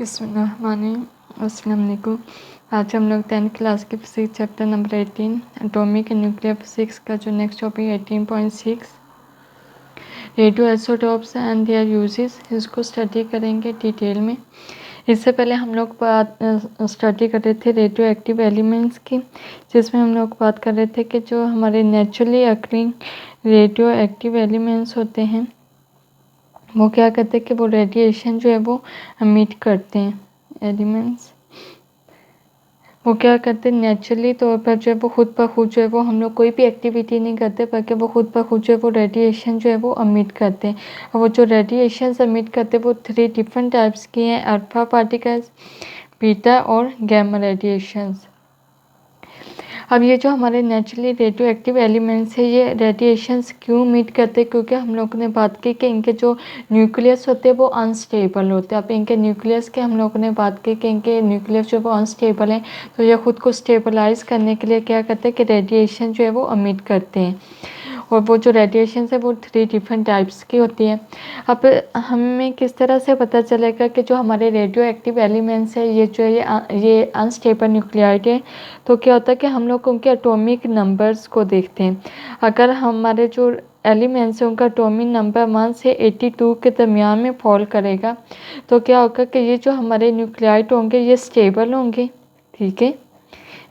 बिस्मिल्लाहिर्रहमानिर्रहीम। अस्सलाम वालेकुम। आज हम लोग 10th क्लास की physics chapter number 18 atomic and nuclear physics का जो next topic 18.6 radio isotopes and there uses, इसको स्टडी करेंगे डिटेल में। इससे पहले हम लोग स्टडी कर रहे थे रेडियो एक्टिव एलिमेंट्स की, जिसमें हम लोग बात कर रहे थे कि जो हमारे naturally occurring radio active elements होते हैं वो क्या करते हैं कि वो रेडिएशन जो है वो एमिट करते हैं। एलिमेंट्स वो क्या करते हैं नेचुरली तौर पर जो है वो खुद ब खुद जो है वो हम लोग कोई भी एक्टिविटी नहीं करते, बल्कि वो खुद ब खुद जो है वो रेडिएशन जो है वो एमिट करते हैं। और वो जो रेडिएशन एमिट करते हैं वो 3 डिफरेंट टाइप्स की हैं, अल्फा पार्टिकल्स, बीटा और गैमा रेडिएशंस। अब ये जो हमारे नेचुरली रेडियो एक्टिव एलिमेंट्स है ये रेडिएशंस क्यों एमिट करते हैं, क्योंकि हम लोगों ने बात की कि इनके जो न्यूक्लियस होते हैं वो अनस्टेबल होते हैं। अब इनके न्यूक्लियस के हम लोगों ने बात की कि इनके न्यूक्लियस जो वो अनस्टेबल है, तो ये खुद को स्टेबलाइज करने के लिए क्या करते हैं कि रेडिएशन जो है वो एमिट करते हैं। और वो जो रेडिएशन है वो 3 डिफरेंट टाइप्स की होती है। अब हमें किस तरह से पता चलेगा कि जो हमारे रेडियो एक्टिव एलिमेंट्स है ये जो है ये अनस्टेबल न्यूक्लियाइड है। तो क्या होता है कि हम लोग उनके एटॉमिक नंबर्स को देखते हैं। अगर हमारे जो एलिमेंट्स हैं उनका एटॉमिक नंबर 1 से 82 के दरमियान में फॉल करेगा, तो क्या होगा कि ये जो हमारे न्यूक्लियाइड होंगे ये स्टेबल होंगे, ठीक है,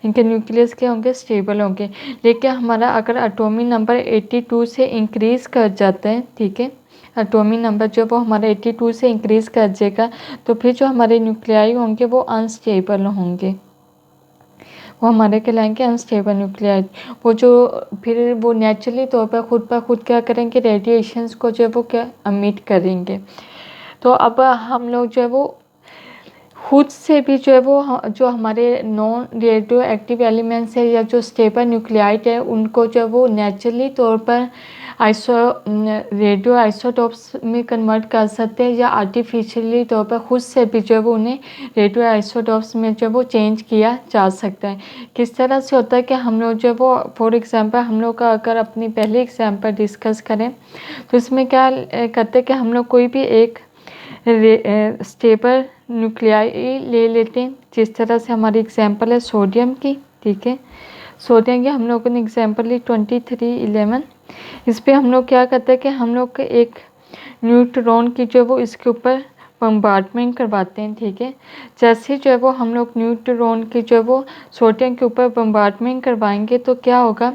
इनके न्यूक्लियस के होंगे स्टेबल होंगे। लेकिन हमारा अगर एटॉमिक नंबर 82 से इंक्रीज़ कर जाता है, ठीक है, एटॉमिक नंबर जो वो हमारा 82 से इंक्रीज़ कर जाएगा, तो फिर जो हमारे न्यूक्लियाई होंगे वो अनस्टेबल होंगे, वो हमारे कहलाएंगे अनस्टेबल न्यूक्लियाइड। वो जो फिर वो नेचुरली तौर पर खुद ब खुद क्या करेंगे, रेडिएशंस को जो है वो क्या एमिट करेंगे। तो अब हम लोग जो है वो खुद से भी जो है वो जो हमारे नॉन रेडियो एक्टिव एलिमेंट्स है या जो स्टेबल न्यूक्लियाइड है उनको जो है वो नेचुरली तौर पर रेडियो आइसोटोप्स में कन्वर्ट कर सकते हैं, या आर्टिफिशियली तौर पर खुद से भी जो है वो उन्हें रेडियो आइसोटोप्स में जो है वो चेंज किया जा सकता है। किस तरह से होता है कि हम लोग जो है वो फॉर एग्जांपल हम लोग का अगर अपनी पहली एग्जांपल डिस्कस करें तो इसमें क्या करते हैं कि हम लोग कोई भी एक स्टेबल न्यूक्लियाई ले लेते हैं। जिस तरह से हमारी एग्जांपल है सोडियम की, ठीक है, सोडियम की हम लोगों ने एग्जांपल ली 2311। इस पर हम लोग क्या करते हैं कि हम लोग एक न्यूट्रॉन की जो वो इसके ऊपर बम्बार्डमेंट करवाते हैं, ठीक है। जैसे जो है वो हम लोग न्यूट्रॉन की जो वो सोडियम के ऊपर बम्बार्डमेंट करवाएंगे तो क्या होगा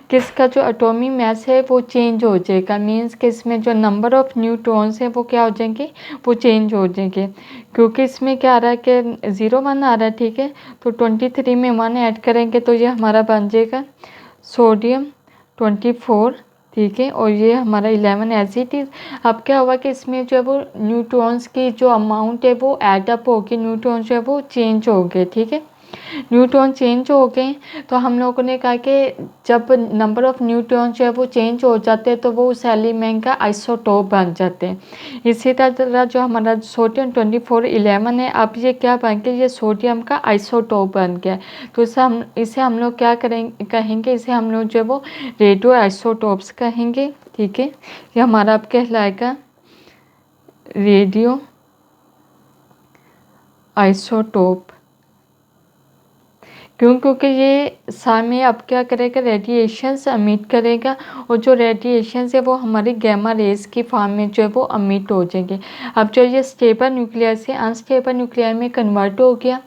कि इसका जो एटॉमिक मास है वो चेंज हो जाएगा। मींस कि इसमें जो नंबर ऑफ़ न्यूट्रॉन्स हैं वो क्या हो जाएंगे, वो चेंज हो जाएंगे। क्योंकि इसमें क्या आ रहा है कि 0 1 आ रहा है, ठीक है, तो 23 में 1 ऐड करेंगे तो ये हमारा बन जाएगा सोडियम 24, ठीक है, और ये हमारा 11 एज इट इज़। अब क्या हुआ कि इसमें जो है वो न्यूट्रॉन्स की जो अमाउंट है वो ऐड अप होगी, न्यूट्रॉन जो है वो चेंज हो गए, ठीक है, न्यूट्रॉन चेंज हो गए। तो हम लोगों ने कहा कि जब नंबर ऑफ़ न्यूट्रॉन जो है वो चेंज हो जाते हैं तो वो उस एलिमेंट का आइसोटोप बन जाते हैं। इसी तरह जो हमारा सोडियम 2411 है, अब ये क्या बन गया, ये सोडियम का आइसोटोप बन गया। तो इसे हम लोग क्या कहेंगे, इसे हम लोग जो वो रेडियो आइसोटोप्स कहेंगे, ठीक है। ये हमारा अब कहलाएगा रेडियो आइसोटोप। क्योंकि ये सामने अब क्या करेगा, रेडिएशंस एमिट करेगा, और जो रेडिएशंस है वो हमारी गैमा रेज की फॉर्म में जो है वो एमिट हो जाएंगे। अब जो ये स्टेबल न्यूक्लियर से अनस्टेबल न्यूक्लियर में कन्वर्ट हो गया,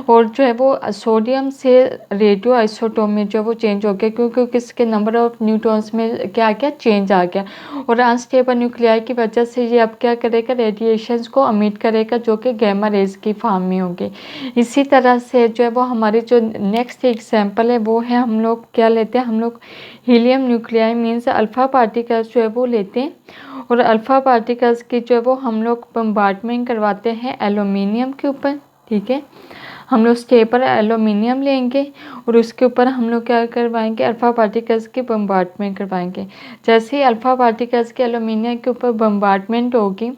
और जो है वो सोडियम से रेडियो आइसोटोप में जो वो चेंज हो गया, क्योंकि इसके नंबर ऑफ न्यूट्रॉन्स में क्या आ गया, चेंज आ गया। और अनस्टेबल न्यूक्लियर की वजह से ये अब क्या करेगा, रेडिएशंस को एमिट करेगा जो कि गैमा रेज की फॉर्म में होंगे। इसी तरह से जो है वो हमारी जो नेक्स्ट एग्जाम्पल है वो है, हम लोग क्या लेते हैं, हम लोग helium nuclei means alpha particles जो है वो लेते हैं। और अल्फ़ा पार्टिकल्स की जो है वो हम लोग बम्बार्डमेंट करवाते हैं एल्यूमिनियम के ऊपर, ठीक है। हम लोग स्टेबल एल्यूमिनियम लेंगे और उसके ऊपर हम लोग क्या करवाएंगे, अल्फ़ा पार्टिकल्स की बम्बार्डमेंट करवाएंगे। जैसे ही अल्फ़ा पार्टिकल्स के एल्यूमिनियम के ऊपर बम्बार्डमेंट होगी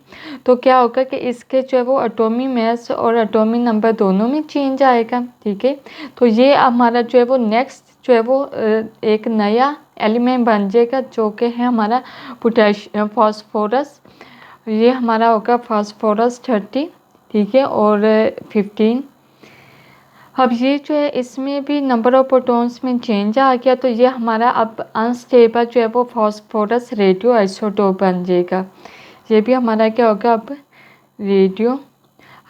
तो क्या होगा कि इसके जो है वो एटॉमिक मास और एटॉमिक नंबर दोनों में चेंज आएगा, ठीक है। तो ये हमारा जो है वो नेक्स्ट जो है वो एक नया एलिमेंट बन जाएगा जो कि है हमारा फास्फोरस। ये हमारा होगा फास्फोरस 30, ठीक है, और 15। अब ये जो है इसमें भी नंबर ऑफ प्रोटॉन्स में चेंज आ गया, तो ये हमारा अब अनस्टेबल जो है वो फॉस्फोरस रेडियो आइसोटोप बन जाएगा। ये भी हमारा क्या होगा, अब रेडियो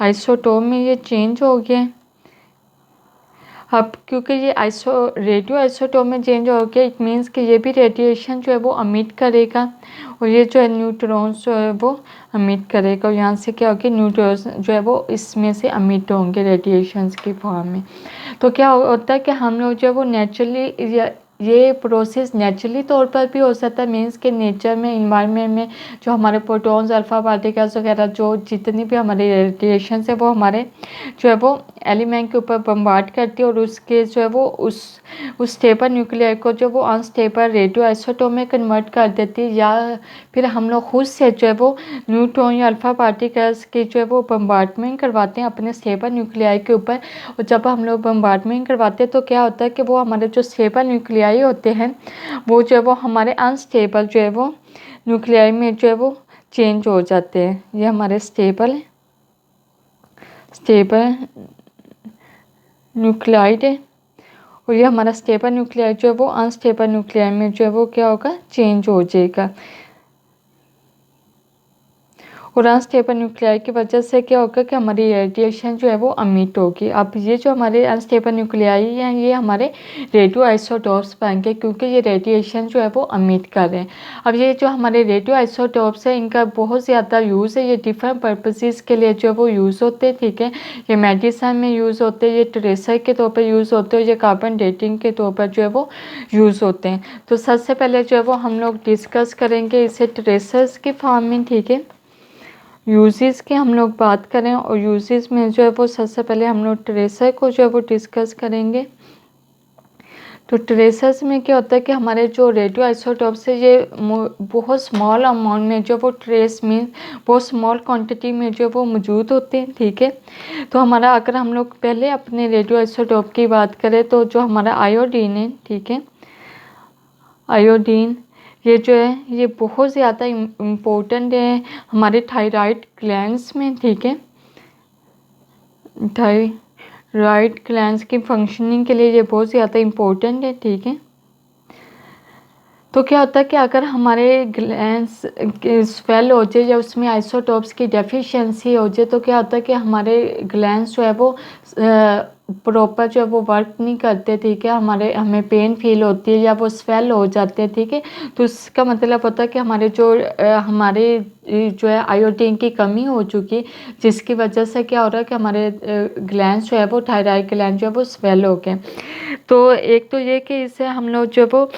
आइसोटोप में ये चेंज हो गया। अब क्योंकि ये रेडियो आइसोटोप में चेंज हो गया, इट मीन्स कि ये भी रेडिएशन जो है वो अमिट करेगा, और ये जो है न्यूट्रॉन्स जो है वो अमिट करेगा, और यहाँ से क्या होगा, न्यूट्रॉन्स जो है वो इसमें से अमिट होंगे रेडिएशंस की फॉर्म में। तो क्या होता है कि हम लोग जो है वो नेचुरली, ये प्रोसेस नेचुरली तौर पर भी हो सकता है, मीन्स के नेचर में, इन्वायरमेंट में जो हमारे प्रोटॉन्स, अल्फा पार्टिकल्स वगैरह, जो जितनी भी हमारी रेडिएशन है वो हमारे जो है वो एलिमेंट के ऊपर बम्बार्ड करती है, और उसके जो है वो उस स्टेबल न्यूक्लियर को जो वो अनस्टेबल रेडियो आइसोटोप में कन्वर्ट कर देती है, या फिर हम लोग खुद से जो है वो न्यूट्रॉन या अल्फा पार्टिकल्स की जो है वो बम्बार्डमेंट करवाते हैं अपने स्टेबल न्यूक्लियाई के ऊपर। और जब हम लोग बम्बार्डमेंट करवाते हैं तो क्या होता है कि वो हमारे जो स्टेबल न्यूक्लियाई होते हैं वो जो है वो हमारे अनस्टेबल जो है वो न्यूक्लियाई में जो है वो चेंज हो जाते हैं। ये हमारे स्टेबल न्यूक्लियाइड है, और ये हमारा स्टेबल न्यूक्लियाइड जो है वो अनस्टेबल न्यूक्लियाइड में जो है वो क्या होगा, चेंज हो जाएगा। और अनस्टेबल न्यूक्लियाई की वजह से क्या होगा कि हमारी रेडिएशन जो है वो अमिट होगी। अब ये जो हमारे अनस्टेबल न्यूक्लियाई हैं ये हमारे रेडियो आइसोटोप्स बनेंगे, क्योंकि ये रेडिएशन जो है वो अमिट कर रहे हैं। अब ये जो हमारे रेडियो आइसोटोप्स है इनका बहुत ज़्यादा यूज़ है, ये डिफरेंट पर्पसेस के लिए जो है वो यूज़ होते हैं, ठीक है। ये मेडिसिन में यूज़ होते हैं, ये ट्रेसर के तौर पर यूज़ होते हैं, ये कार्बन डेटिंग के तौर पर जो है वो यूज़ होते हैं। तो सबसे पहले जो है वो हम लोग डिस्कस करेंगे इसे ट्रेसर्स की फॉर्म में, ठीक है। यूजेस की हम लोग बात करें, और यूजेस में जो है वो सबसे पहले हम लोग ट्रेसर को जो है वो डिस्कस करेंगे। तो ट्रेसर्स में क्या होता है कि हमारे जो रेडियो आइसोटोप्स है ये बहुत स्मॉल अमाउंट में जो वो ट्रेस मीन बहुत स्मॉल क्वांटिटी में जो वो मौजूद होते हैं, ठीक है। तो हमारा अगर हम लोग पहले अपने रेडियो आइसोटोप की बात करें तो जो हमारा आयोडीन है, ठीक है, आयोडीन ये जो है ये बहुत ज़्यादा इम्पोर्टेंट है हमारे थायराइड ग्लैंड्स में, ठीक है। थायराइड ग्लैंड्स की फंक्शनिंग के लिए ये बहुत ज़्यादा इम्पोर्टेंट है, ठीक है। तो क्या होता है कि अगर हमारे ग्लैंड्स स्वेल हो जाए या उसमें आइसोटोप्स की डेफिशिएंसी हो जाए तो क्या होता है कि हमारे ग्लैंड्स जो है वो प्रॉपर जो है वो वर्क नहीं करते, ठीक है। हमें पेन फील होती है या वो स्वेल हो जाते हैं, ठीक है। तो इसका मतलब होता है कि हमारे जो है आयोडीन की कमी हो चुकी, जिसकी वजह से क्या हो रहा है कि हमारे ग्लैंड्स जो है वो थायराइड ग्लैंड जो है वो स्वेल हो गए। तो एक तो ये कि इससे हम लोग जो वो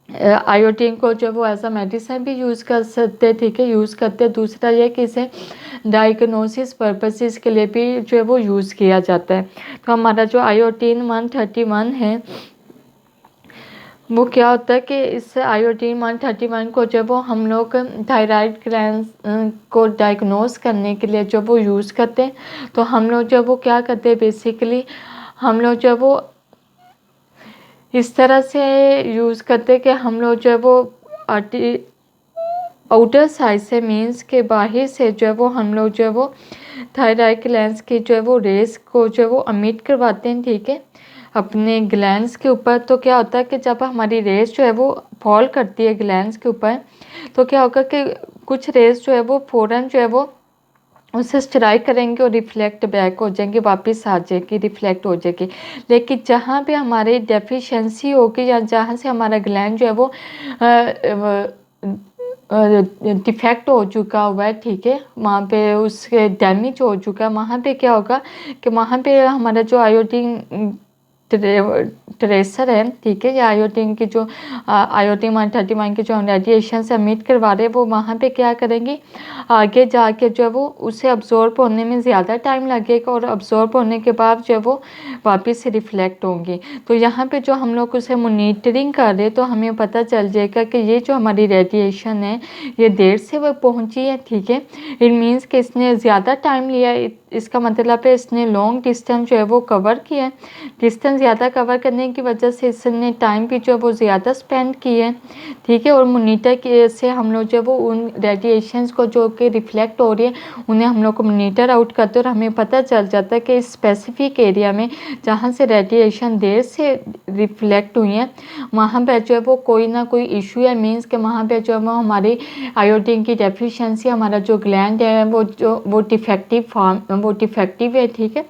आयोडीन को जो वो एज अ मेडिसिन भी यूज़ कर सकते हैं, ठीक है, यूज़ करते हैं। दूसरा ये कि इसे डायग्नोसिस पर्पसेस के लिए भी जो है वो यूज़ किया जाता है। तो हमारा जो आयोडीन 131 है वो क्या होता है कि इस आयोडीन 131 को जो वो हम लोग थायराइड ग्लैंड को डायग्नोस करने के लिए जो वो यूज़ करते हैं। तो हम लोग जो वो क्या करते हैं, बेसिकली हम लोग जो वो इस तरह से यूज़ करते कि हम लोग जो है वो आउटर साइड से मीन्स के बाहर से जो है वो हम लोग जो है वो थायराइड ग्लैंड्स की जो है वो रेस को जो है वो अमिट करवाते हैं, ठीक है, अपने ग्लैंड्स के ऊपर। तो क्या होता है कि जब हमारी रेस जो है वो फॉल करती है ग्लैंड्स के ऊपर तो क्या होगा कि कुछ रेस जो है वो फ़ौरन जो है वो उसे स्ट्राइक करेंगे और रिफ्लेक्ट बैक हो जाएंगे, वापस आ जाएगी, रिफ्लेक्ट हो जाएगी। लेकिन जहाँ पे हमारी डेफिशिएंसी होगी या जहाँ से हमारा ग्लैंड जो है वो डिफेक्ट हो चुका हुआ है, ठीक है, वहाँ पे उसके डैमेज हो चुका है, वहाँ पे क्या होगा कि वहाँ पे हमारा जो आयोडीन ट्रेसर है, ठीक है, या आयोडीन की जो आयोडीन 131 की जो रेडिएशन से अमिट करवा रहे हैं वो वहाँ पे क्या करेंगी, आगे जाके जो है वो उसे अब्जॉर्ब होने में ज़्यादा टाइम लगेगा, और अब्जॉर्ब होने के बाद जो है वो वापस से रिफ्लेक्ट होंगी। तो यहाँ पे जो हम लोग उसे मोनिटरिंग कर रहे हैं तो हमें पता चल जाएगा कि ये जो हमारी रेडिएशन है ये देर से वो पहुँची है, ठीक है। इट मीन्स कि इसने ज़्यादा टाइम लिया, इसका मतलब है इसने लॉन्ग डिस्टेंस जो है वो कवर किया है। डिस्टेंस ज़्यादा कवर करने की वजह से इसने टाइम भी जो है वो ज़्यादा स्पेंड की है, ठीक है। और मोनीटर के से हम लोग जो है वो उन रेडिएशंस को जो कि रिफ्लेक्ट हो रही है उन्हें हम लोग को मोनीटर आउट करते हैं और हमें पता चल जाता है कि इस स्पेसिफिक एरिया में जहाँ से रेडिएशन देर से रिफ्लेक्ट हुई है वहाँ पर जो है वो कोई ना कोई इशू है, मीन्स कि वहाँ पे जो है वो हमारी आयोडीन की डेफिशिएंसी, हमारा जो ग्लैंड है वो डिफेक्टिव है, ठीक है।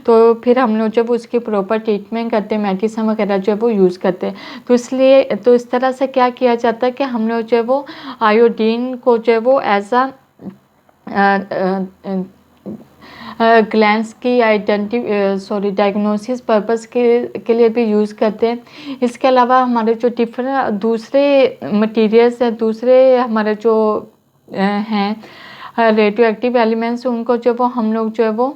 तो फिर हम लोग जब उसकी प्रॉपर ट्रीटमेंट करते हैं, मेडिसिन वगैरह जो है वो यूज़ करते हैं, तो इसलिए तो इस तरह से क्या किया जाता है कि हम लोग जो है वो आयोडीन को जो है वो एज अ ग्लैंड्स की डायग्नोसिस पर्पस के लिए भी यूज़ करते हैं। इसके अलावा हमारे जो डिफरेंट दूसरे मटेरियल्स हैं, दूसरे हमारे जो हैं रेडियो एक्टिव एलिमेंट्स, उनको जो वो हम लोग जो है वो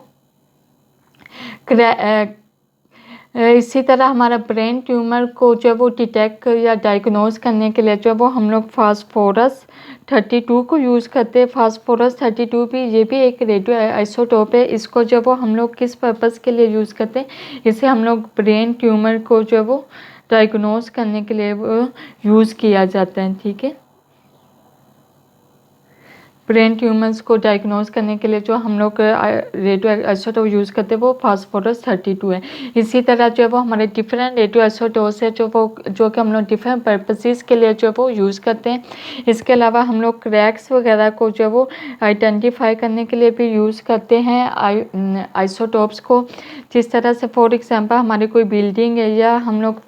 इसी तरह हमारा ब्रेन ट्यूमर को जो है वो डिटेक्ट या डायग्नोज करने के लिए जो है वो हम लोग फास्फोरस 32 को यूज़ करते हैं। फास्फोरस 32 भी ये भी एक रेडियो आइसोटोप है। इसको जो वो हम लोग किस पर्पज़ के लिए यूज़ करते हैं, इसे हम लोग ब्रेन ट्यूमर को जो वो डायग्नोज करने के लिए वो यूज़ किया जाता है, ठीक है। ब्रेन ट्यूमर्स को डायग्नोज करने के लिए जो हम लोग रेडियो आइसोटोप यूज़ करते हैं वो फास्फोरस 32 है। इसी तरह जो है वो हमारे डिफरेंट रेडियो आइसोटोप्स है जो कि हम लोग डिफरेंट पर्पसेस के लिए जो वो यूज़ करते हैं। इसके अलावा हम लोग क्रैक्स वगैरह को जो वो आइडेंटिफाई करने के लिए भी यूज़ करते हैं आइसोटोप्स को। जिस तरह से फॉर एग्जांपल हमारी कोई बिल्डिंग है या हम लोग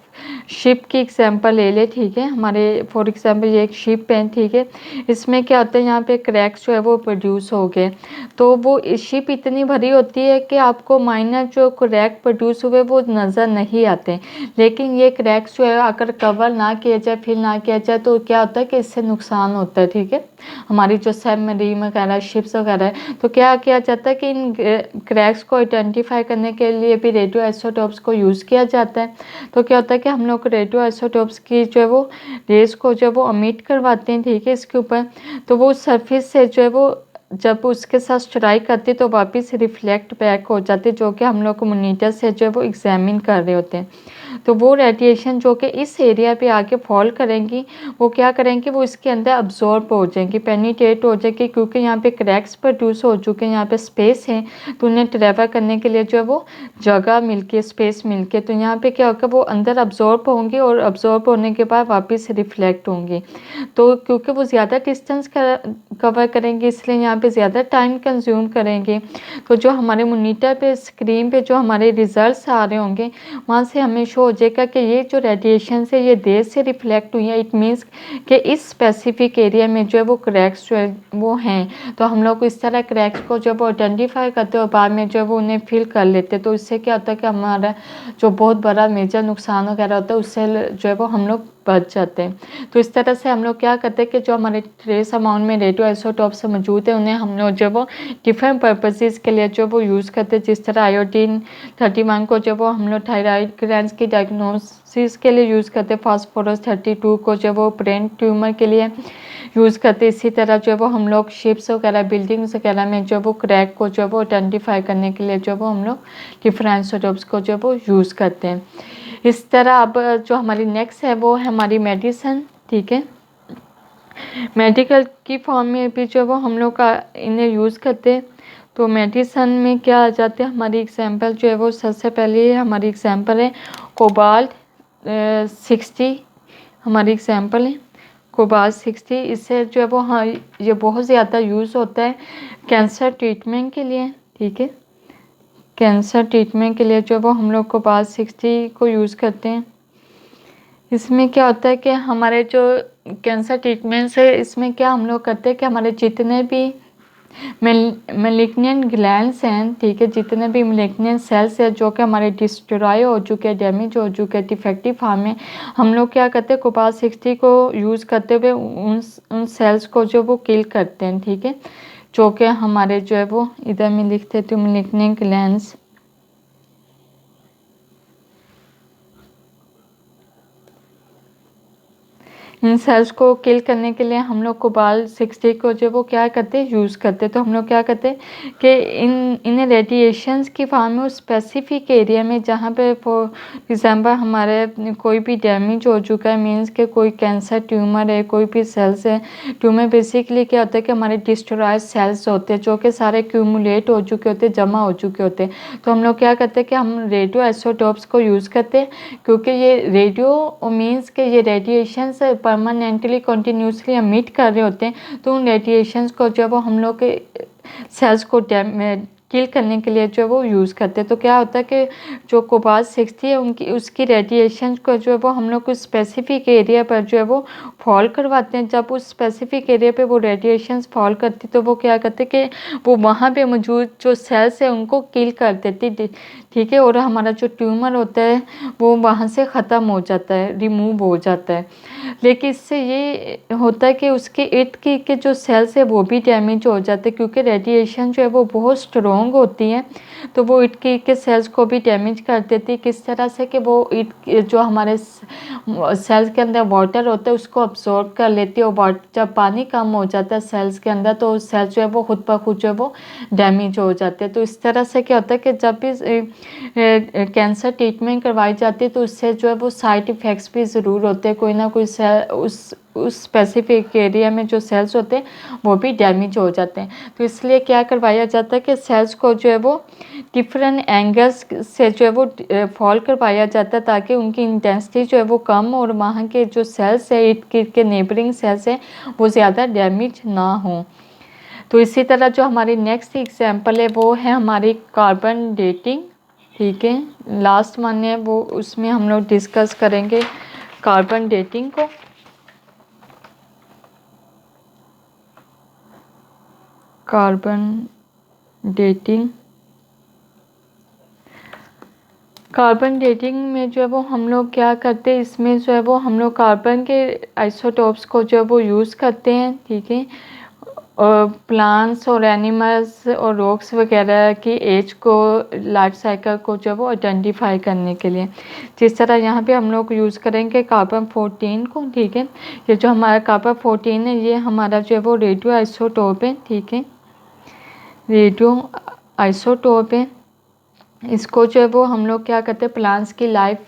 शिप की एग्जांपल ले ले, ठीक है। हमारे फॉर एग्जांपल ये एक शिप है, ठीक है। इसमें क्या होता है, यहाँ पे क्रैक्स जो है वो प्रोड्यूस हो गए, तो वो शिप इतनी भरी होती है कि आपको माइनर जो क्रैक प्रोड्यूस हुए वो नज़र नहीं आते। लेकिन ये क्रैक्स जो है अगर कवर ना किया जाए, फिल ना किया जाए, तो क्या होता है कि इससे नुकसान होता है, ठीक है। हमारी जो सबमरीन वगैरह शिप्स वगैरह है, तो क्या किया जाता है कि इन क्रैक्स को आइडेंटिफाई करने के लिए भी रेडियो आइसोटोप्स को यूज़ किया जाता है। तो क्या होता है कि हम लोग रेडियो आइसोटोप्स की जो है वो रेस को जो वो अमिट करवाते हैं, ठीक है, इसके ऊपर। तो वो सरफेस से जो है वो जब उसके साथ स्ट्राइक करती है तो वापस रिफ्लेक्ट बैक हो जाती है, जो कि हम लोग को मोनीटर से जो है वो एग्जामिन कर रहे होते हैं। तो वो रेडिएशन जो कि इस एरिया पे आके फॉल करेंगी, वो क्या करेंगी, वो इसके अंदर अब्जॉर्ब हो जाएंगी, पेनिट्रेट हो जाएगी, क्योंकि यहाँ पे क्रैक्स प्रोड्यूस हो चुके हैं, यहाँ पे स्पेस है, तो उन्हें ट्रेवल करने के लिए जो है वो जगह मिलके, स्पेस मिलके, तो यहाँ पे क्या होगा, वो अंदर अब्जॉर्ब होंगी और अब्जॉर्ब होने के बाद वापस रिफ्लेक्ट होंगी। तो क्योंकि वो ज़्यादा डिस्टेंस कवर करेंगे, इसलिए यहाँ पे ज़्यादा टाइम कंज्यूम करेंगे। तो जो हमारे मोनीटर पे स्क्रीन पे जो हमारे रिजल्ट्स आ रहे होंगे, वहाँ से हमें शो हो जाएगा कि ये जो रेडिएशन से ये देर से रिफ्लेक्ट हुई है। इट मीन्स कि इस स्पेसिफिक एरिया में जो है वो क्रैक्स जो है वो हैं। तो हम लोग इस तरह क्रैक्स को जो वो आइडेंटिफाई करते हैं और बाद में जो है वो उन्हें फिल कर लेते हैं। तो इससे क्या होता है कि हमारा जो बहुत बड़ा मेजर नुकसान वगैरह होता है उससे जो है वो हम लोग बच जाते हैं। तो इस तरह से हम लोग क्या करते हैं कि जो हमारे ट्रेस अमाउंट में रेडियो आइसोटोप्स मौजूद है उन्हें हम लोग जो वो डिफरेंट पर्पसेस के लिए जो वो यूज़ करते हैं। जिस तरह आयोडीन 31 को जो वो हम लोग थायराइड ग्लैंड्स की डायग्नोसिस के लिए यूज़ करते हैं, फास्फोरस 32 को जो वो ब्रेन ट्यूमर के लिए यूज़ करते हैं। इसी तरह जो वो हम लोग शिप्स वगैरह, बिल्डिंग्स वगैरह में जो वो क्रैक को जो वो आइडेंटिफाई करने के लिए जो वो हम लोग डिफरेंट आइसोटोप्स को जो वो यूज़ करते हैं। इस तरह अब जो हमारी नेक्स्ट है वो है हमारी मेडिसिन, ठीक है। मेडिकल की फॉर्म में भी जो वो हम लोग का इन्हें यूज़ करते हैं। तो मेडिसिन में क्या आ जाते हैं, हमारी एग्जांपल जो है वो सबसे पहले हमारी एग्जांपल है कोबाल्ट 60, हमारी एग्जांपल है कोबाल्ट 60। इससे जो है वो हाँ ये बहुत ज़्यादा यूज़ होता है कैंसर ट्रीटमेंट के लिए, ठीक है। कैंसर ट्रीटमेंट के लिए जो वो हम लोग कोबाल्ट 60 को यूज़ करते हैं। इसमें क्या होता है कि हमारे जो कैंसर ट्रीटमेंट है, इसमें क्या हम लोग करते हैं कि हमारे जितने भी मैलिग्नेंट ग्लैंड्स हैं, ठीक है, जितने भी मैलिग्नेंट सेल्स हैं जो कि हमारे डिस्ट्रॉय हो चुके हैं, डैमेज हो चुके हैं, डिफेक्टिव फॉर्म में, हम लोग क्या करते हैं कोबाल्ट 60 को यूज़ करते हुए उन सेल्स को जो वो किल करते हैं, ठीक है। जो कि हमारे जो है वो इधर में लिखते थे मैलिग्नेंट ग्लैंड्स, इन सेल्स को किल करने के लिए हम लोग कोबाल्ट 60 को जो वो क्या करते हैं, यूज़ करते। तो हम लोग क्या करते हैं कि इन रेडिएशंस की फॉर्म में उस स्पेसिफिक एरिया में जहाँ पे फॉर एग्जांपल हमारे कोई भी डैमेज हो चुका है, मींस के कोई कैंसर ट्यूमर है, कोई भी सेल्स है। ट्यूमर बेसिकली क्या होता है कि हमारे डिस्ट्रॉय सेल्स होते हैं जो कि सारे क्यूमुलेट हो चुके होते हैं, जमा हो चुके होते हैं। तो हम लोग क्या करते हैं कि हम रेडियो आइसोटोप्स को यूज़ करते हैं, क्योंकि ये रेडियो मीन्स के ये रेडिएशंस परमानेंटली कंटिन्यूसली एमिट कर रहे होते हैं। तो उन रेडिएशंस को जब हम लोग के सेल्स को किल करने के लिए जो वो यूज़ करते हैं। तो क्या होता है कि जो कोबाल्ट 60 है उनकी उसकी रेडिएशन को जो है वो हम लोग उस स्पेसिफिक एरिया पर जो है वो फॉल करवाते हैं। जब उस स्पेसिफिक एरिया पे वो रेडिएशंस फॉल करती तो वो क्या करते कि वो वहाँ पे मौजूद जो सेल्स है उनको किल कर देती, ठीक है। और हमारा जो ट्यूमर होता है वो वहाँ से ख़त्म हो जाता है, रिमूव हो जाता है। लेकिन इससे ये होता है कि उसके इर्द गिर्द के जो सेल्स है वो भी डैमेज हो जाते हैं, क्योंकि रेडिएशन जो है वो बहुत स्ट्रॉन्ग होती है। तो वो इर्द गिर्द के सेल्स को भी डैमेज कर देती है। किस तरह से कि वो जो हमारे सेल्स के अंदर वाटर होता है उसको अब्सॉर्ब कर लेती है, और जब पानी कम हो जाता है सेल्स के अंदर तो सेल्स जो है वो खुद ब खुद जो है वो डैमेज हो जाते हैं। तो इस तरह से क्या होता है कि जब भी कैंसर ट्रीटमेंट करवाई जाती है तो उससे जो है वो साइड इफ़ेक्ट्स भी ज़रूर होते हैं। कोई ना कोई सेल उस स्पेसिफिक एरिया में जो सेल्स होते हैं वो भी डैमेज हो जाते हैं। तो इसलिए क्या करवाया जाता है कि सेल्स को जो है वो डिफरेंट एंगल्स से जो है वो फॉल करवाया जाता है, ताकि उनकी इंटेंसिटी जो है वो कम और वहाँ के जो सेल्स है इर्द गिर्द के नेबरिंग सेल्स है वो ज़्यादा डैमेज ना हो। तो इसी तरह जो हमारी नेक्स्ट एग्जांपल है वो है हमारी कार्बन डेटिंग, ठीक है। लास्ट वन है वो, उसमें हम लोग डिस्कस करेंगे कार्बन डेटिंग को। कार्बन डेटिंग में जो है वो हम लोग क्या करते हैं, इसमें जो है वो हम लोग कार्बन के आइसोटोप्स को जो है वो यूज़ करते हैं, ठीक है। और प्लांट्स और एनिमल्स और रॉक्स वगैरह की एज को, लाइफ साइकिल को जो है वो आइडेंटिफाई करने के लिए। जिस तरह यहाँ पे हम लोग यूज़ करेंगे कार्बन 14 को, ठीक है। ये जो हमारा कार्बन 14 है ये हमारा जो है वो रेडियो आइसोटोप है, ठीक है। रेडियो आइसोटोप है। इसको जो है वो हम लोग क्या करते हैं, प्लांट्स की लाइफ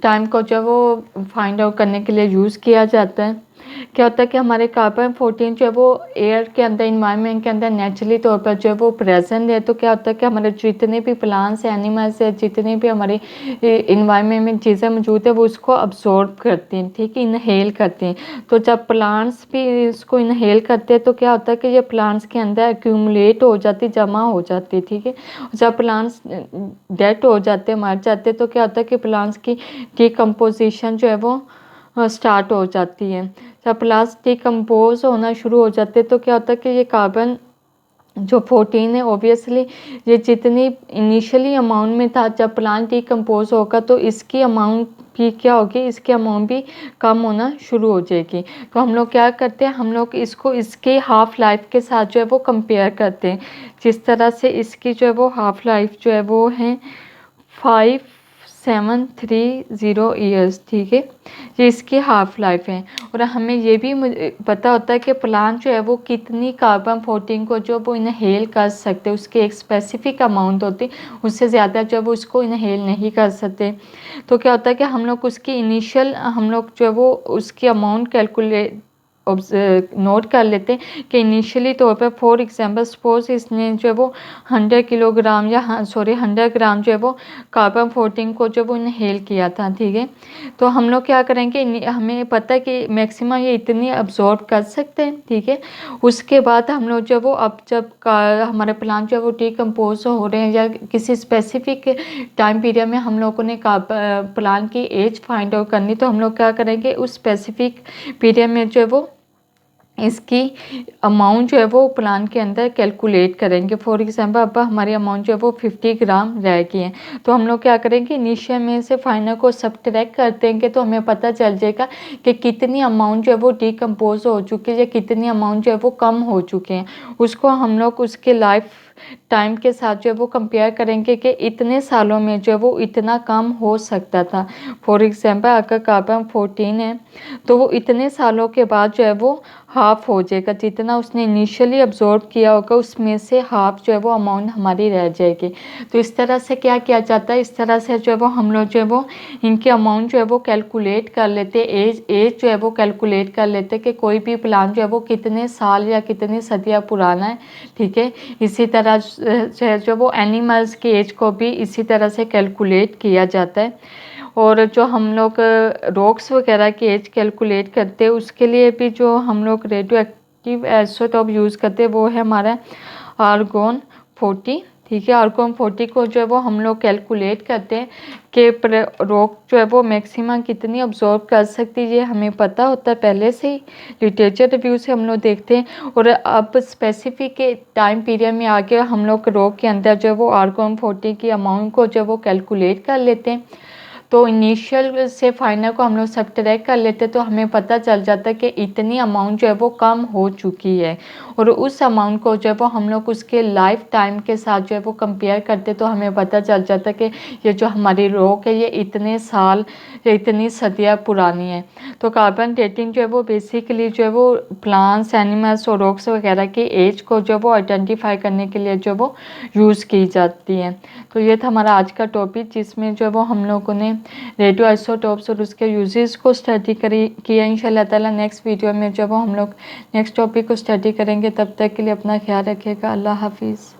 टाइम को जो है वो फाइंड आउट करने के लिए यूज़ किया जाता है। क्या होता है कि हमारे कार्बन 14 जो है वो एयर के अंदर, इन्वायरमेंट के अंदर नेचुरली तौर पर जो है वो प्रेजेंट है। तो क्या होता है कि हमारे जितने भी प्लांट्स है, एनिमल्स है, जितने भी हमारे इन्वायरमेंट में चीज़ें मौजूद है वो उसको अब्सॉर्ब करती हैं, ठीक है, इनहेल करती हैं। तो जब प्लांट्स भी इसको इनहेल करते हैं तो क्या होता है कि ये प्लांट्स के अंदर एक्यूमुलेट हो जाती, जमा हो जाती, ठीक है। जब प्लांट्स डेड हो जाते, मर जाते, तो क्या होता है कि प्लांट्स की डिकम्पोजिशन जो है वो स्टार्ट हो जाती है। जब प्लांट्स डिकम्पोज होना शुरू हो जाते तो क्या होता है कि ये कार्बन जो 14 है ऑब्वियसली ये जितनी इनिशियली अमाउंट में था, जब प्लांट डिकम्पोज होगा तो इसकी अमाउंट भी क्या होगी, इसकी अमाउंट भी कम होना शुरू हो जाएगी। तो हम लोग क्या करते हैं, हम लोग इसको इसके हाफ लाइफ के साथ जो है वो कंपेयर करते हैं। जिस तरह से इसकी जो है वो हाफ लाइफ जो है वो है 5730 ईयर्स, ठीक है। ये इसकी हाफ लाइफ है। और हमें ये भी पता होता है कि प्लांट जो है वो कितनी कार्बन 14 को जो वो इनहेल कर सकते, उसकी एक स्पेसिफिक अमाउंट होती, उससे ज़्यादा जो वो उसको इनहेल नहीं कर सकते। तो क्या होता है कि हम लोग उसकी इनिशियल हम लोग जो है वो उसकी अमाउंट कैलकुलेट नोट कर लेते हैं कि इनिशियली तौर पर फॉर एग्जांपल सपोज इसने जो है वो 100 किलोग्राम या 100 ग्राम जो है वो कार्बन 14 को जो वो इनहेल किया था, ठीक है। तो हम लोग क्या करेंगे, हमें पता है कि मैक्सिमम ये इतनी अब्जॉर्ब कर सकते हैं, ठीक है। उसके बाद हम लोग जो वो अब जब हमारे प्लांट जो है वो डिकम्पोज हो रहे हैं या किसी स्पेसिफिक टाइम पीरियड में हम लोगों ने प्लांट की एज फाइंड आउट करनी, तो हम लोग क्या करेंगे उस स्पेसिफिक पीरियड में जो है वो इसकी अमाउंट जो है वो प्लान के अंदर कैलकुलेट करेंगे। फॉर एग्जांपल अब हमारी अमाउंट जो है वो 50 ग्राम रह गई है, तो हम लोग क्या करेंगे इनिशियल में से फाइनल को सब्ट्रैक्ट कर देंगे, तो हमें पता चल जाएगा कि कितनी अमाउंट जो है वो डिकम्पोज हो चुकी है या कितनी अमाउंट जो है वो कम हो चुके हैं। उसको हम लोग उसके लाइफ टाइम के साथ जो है वो कंपेयर करेंगे कि इतने सालों में जो है वो इतना कम हो सकता था। फॉर एग्जांपल अगर कार्बन 14 है तो वो इतने सालों के बाद जो है वो हाफ हो जाएगा, जितना उसने इनिशियली अब्जॉर्ब किया होगा उसमें से हाफ जो है वो अमाउंट हमारी रह जाएगी। तो इस तरह से क्या किया जाता है, इस तरह से जो है वो हम लोग जो है वो इनके अमाउंट जो है वो कैलकुलेट कर लेते, एज जो है वो कैलकुलेट कर लेते कि कोई भी प्लांट जो है वो कितने साल या कितनी सदियाँ पुराना है। ठीक है, इसी तरह से जो वो एनिमल्स की एज को भी इसी तरह से कैलकुलेट किया जाता है। और जो हम लोग रॉक्स वगैरह की एज कैलकुलेट करते हैं उसके लिए भी जो हम लोग रेडियो एक्टिव आइसोटोप यूज़ करते हैं वो है हमारा आर्गोन 40। ठीक है, आर्गोन 40 को जो है वो हम लोग कैलकुलेट करते हैं कि रॉक जो है वो मैक्सिमम कितनी अब्जॉर्ब कर सकती है, ये हमें पता होता है पहले से ही, लिटरेचर रिव्यू से हम लोग देखते हैं। और अब स्पेसिफिक टाइम पीरियड में आके हम लोग रॉक के अंदर जो है वो आर्गोन 40 की अमाउंट को जो है वो कैलकुलेट कर लेते हैं। तो इनिशियल से फाइनल को हम लोग सब्ट्रैक्ट कर लेते तो हमें पता चल जाता है कि इतनी अमाउंट जो है वो कम हो चुकी है। और उस अमाउंट को जो है वो हम लोग उसके लाइफ टाइम के साथ जो है वो कंपेयर करते तो हमें पता चल जाता है कि ये जो हमारी रॉक है ये इतने साल या इतनी सदियाँ पुरानी है। तो कार्बन डेटिंग जो है वो बेसिकली जो है वो प्लांट्स, एनिमल्स और रॉक्स वगैरह की एज को जो है वो आइडेंटिफाई करने के लिए जो वो यूज़ की जाती है। तो ये था हमारा आज का टॉपिक जिसमें जो है वो हम लोगों ने रेडियो आइसोटोप्स और उसके यूजेस को स्टडी किया। इंशाल्लाह ताला नेक्स्ट वीडियो में जब हम लोग नेक्स्ट टॉपिक को स्टडी करेंगे, तब तक के लिए अपना ख्याल रखिएगा। अल्लाह हाफिज़।